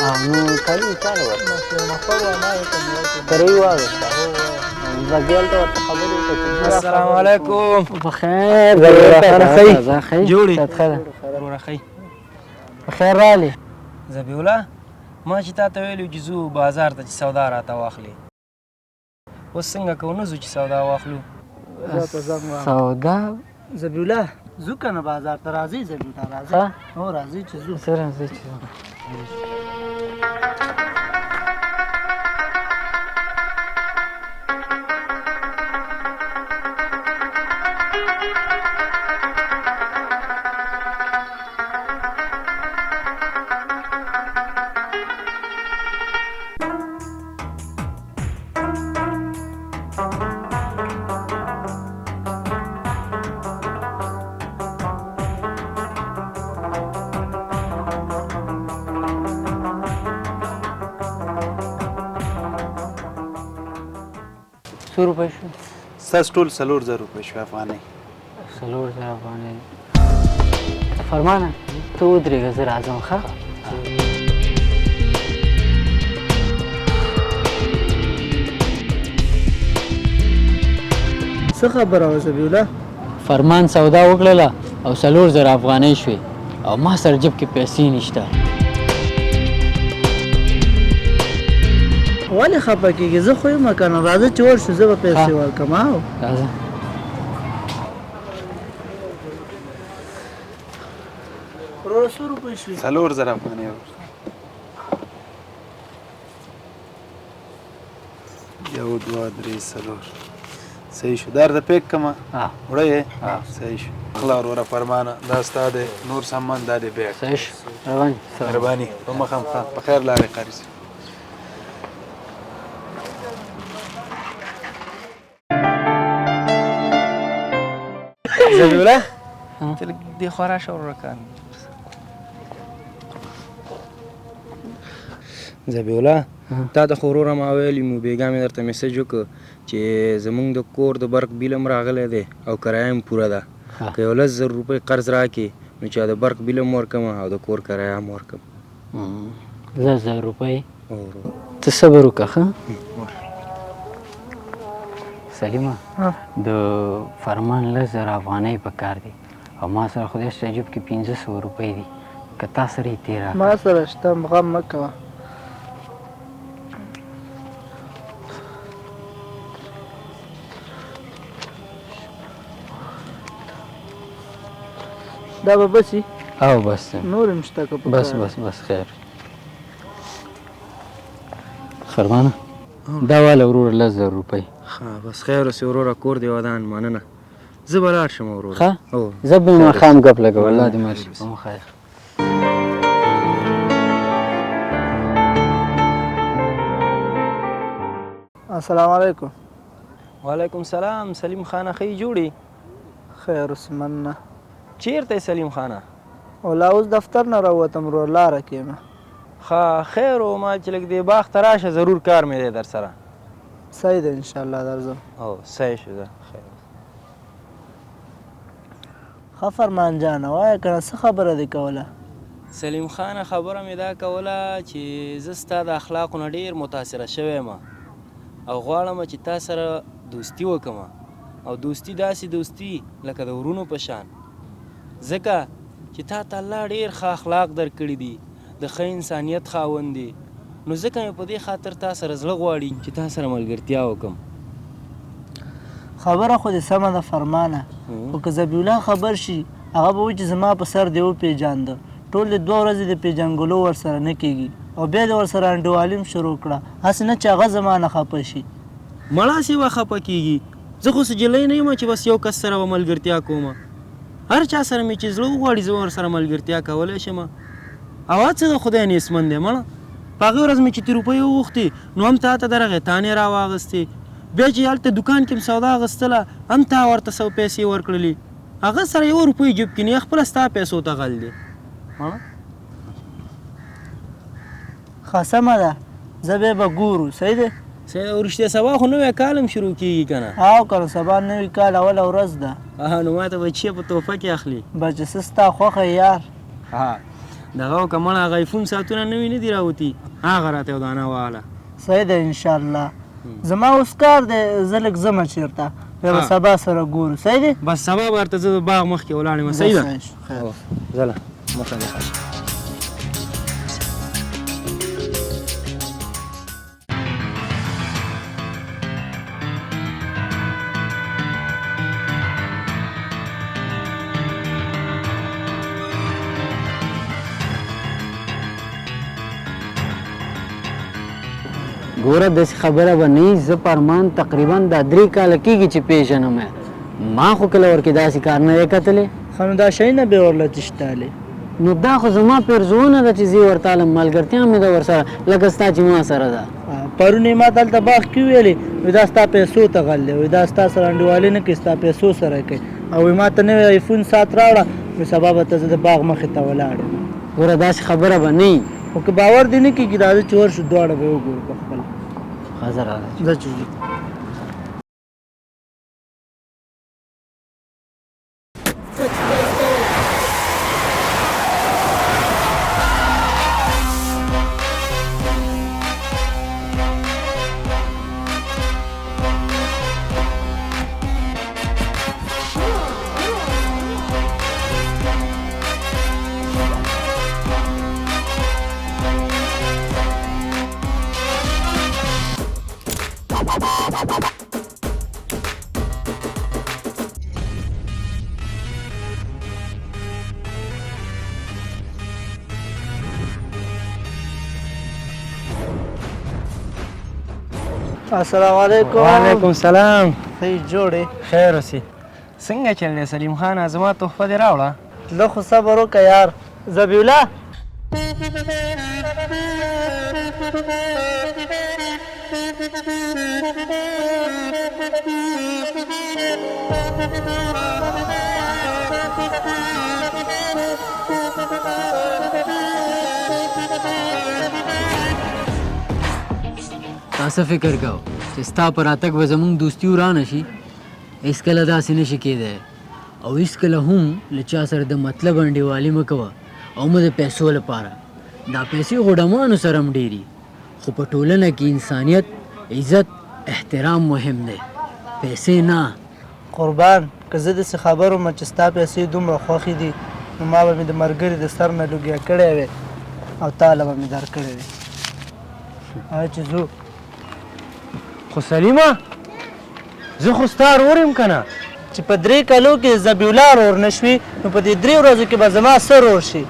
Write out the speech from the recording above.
نو کالي چاله ورته نفر وانه کوم ترې واغسته زه دلته ورته خبرې وکړم. السلام علیکم. بخیر زه ښه جوړې وروره ښه بخیر راغلې. ذبیح الله ما چې تا ته ویلي چې ځو بازار ته چې سودا راته واخلې اوس څنګه کوو نه ځو چې سودا واخلو سودا ذبیح الله ځو که نه بازار ته راځئ ذبیح الله راځئ هو راځئ چې ځو څه راځئ چې څو روپۍ شو؟ ستاسو ټول 4000 روپۍ شو افغانۍ. 4000 افغانۍ. فرمانه ته ودرېږه زه راځم ښه. څه خبره وه ذبیح الله؟ فرمان سودا وکړله او 4000 افغانۍ شوې او ما سره جب کې پیسې نشته. ولې خفه کېږې؟ زه خو یم که نه راځه چې ورشو زه به پیسې ورکړم. راځه وروره څو روپۍ شوې؟ 4000 افغانۍ. یو دوه درې څلور صحیح شو. دا درته پیک کړمه وړه یې صحیح شو. اخله وروره فرمانه دا ستا دی نور سامان دا دی بیګ. صحیح شو. روان مهرباني په مخه په خیر لاړې قاري صاحب. ذبیح الله ته لږ دې خوا راشه وروره کار ذبیح الله تا ته خو وروره ما ویلي مو بېګا مې درته میسج وکړ چې زمونږ د کور د برق بیل هم راغلی دی او کرایه هم پوره ده که یو 10000 روپۍ قرض راکړې نو چې د برق بیل هم ورکړم او د کور کرایه هم ورکړم. 10000 روپۍ ته صبر وکړه ښه. سلیمه د فرمان 10000 افغانۍ په کار دي او ما سره خدای شته جیب کې 1500 روپۍ دي که تا سره یې تېر راکړه. ما سره شته غم مه کوه. دا به بسي؟ او بس نور هم شته که په بس بس بس خیر. فرمانه دا واله وروره 10000 روپۍ. ښه بس خیر اوسې وروره کور دې ودان مننه. زه به لاړ شم وروره. ښه زه به ماښام ګپ لګوم. الله دې مل شي. په خیر. السلام علیکم. وعلیکم سلام. سلیم خانه ښه جوړې؟ خیر اوس مننه. چیرته یې سلیم خانه؟ ولا اوس دفتر نه راووتم ورور لاره کې یم. ښه خیر و ما چې لږ دې باغ ته راشه ضرور کار مې دی در سره. صحیح ده انشاءالله درځم. او صحیح شو ده خیر. ښه فرمان جانه وایه که نه څه خبره دې کوله؟ سلیم خانه خبره مې دا کوله چې زه ستا د اخلاقو نه ډېر متاثره شوی یم او غواړم چې تا سره دوستي وکړم او دوستي داسې دوستي لکه د ورونو په شان ځکه چې تا ته الله ډېر ښه اخلاق درکړي دي د ښه انسانیت خاوند دی نو ځکه مې په دې خاطر تا سره زړه غواړي چې تا سره ملګرتیا وکړم. خبره خو دې سمه ده فرمانه خو که ذبیح الله خبر شي هغه به وایي چې زما په سر دې وپېژانده ټول دې 2 ورځې د پېژنګلو ورسره نه کېږي او بیا دې ورسره انډیوالي هم شروع کړه هسې نه چې هغه زما نه خفه شي. مړه سې به خفه کېږي زه خو سجلی نه یم چې بس یو کس سره به ملګرتیا کوم هر چا سره مې چې زړه وغواړي زه ورسره ملګرتیا کولی شم. اواز څه د خدای نیستمن دی مړه په هغې ورځ مې چې ته روپۍ وغوښتې نو هم تا ته درغې تانې راواغستې بیا چې هلته دوکان کې م سودا اخیستله هم تا ورته څو پیسې ورکړلې هغه سره 1 روپۍ جیب کې نه خپله ستا پیسو ته غل دی. ښه سمه ده زه بیا به ګورو صحیح دی. وروسته سبا خو نوی کال هم شروع کېږي که نه؟ او که نه سبا نوي کال اوله ورځ ده. نو ما ته بچې په تحفه کې اخلي بچې څه ستا خوښه یار. دغه که مړه هغه ایفون ساعتونه نوي نه دي راوتي هغه راته یو دانه واله صحیح ده انشاءالله زما اوس کار دی زه لږ ځمه چېرته بیا به سبا سره ګورو صحیح دی بس سبا به ورته زه د باغ مخکې ولاړ یم صحیح ده خیر. ځله مخه دې ښه. ګوره داسې خبره به نه وي زه په ارمان تقریبا دا 3 کاله کېږي چې پېژنم ما خو کله ورکې داسې کار نه دی کتلی خو نو دا شیونه بې ورله تشتالې نو دا خو زما پرزونه ده چې زه ورته الم ملګرتیا مې ده ورسره لکه ستا چې ما سره ده پرون یې ما ته هلته باغ کې ویلې وایي دا ستا پیسو ته غل دی وایي دا ستا سره انډیوالي نه کوي ستا پیسو سره کوي او وایي ما ته نوی ایفون ساعت راوړه وایي سبا به ته زه د باغ مخې ته ولاړ یم ګوره داسې خبره به نه وي خو که باور دې نه کېږي راځه چې ورشو دواړه به وګورو په خپله ښه زه راځه ځه چې ځو السلام علیکم وعلیکم سلام صحیح جوړې خیر اوسې څنګه چل دی سلیم خانه زما تحفه دې راوړه لږ خو صبر وکړه یار زبیوله تا څه فکر کو چې ستا په راتګ به زموږ دوستي ورانه شي هېڅکله داسې نه شي کېدی او هېڅکله هم له چا سره د مطلب انډیوالي مه کوه او مه د پیسو لپاره دا پیسې غډمانو سره هم ډېري خو په ټولنه کې انسانیت عزت احترام مهم دی پیسې نه قربان که زه داسې خبر وم چې ستا پیسې دومره خوښې دي نو ما به مې د ملګري د سر نه لوګیا کړی وې او تا له به مې درکړی وې چې ځو خو سلیمه زه خو ستا ورور یم که نه چې په 3 کالو کې زبیوله ورور نه شوي نو په دې 3 ورځو کې به زما څه ورور شي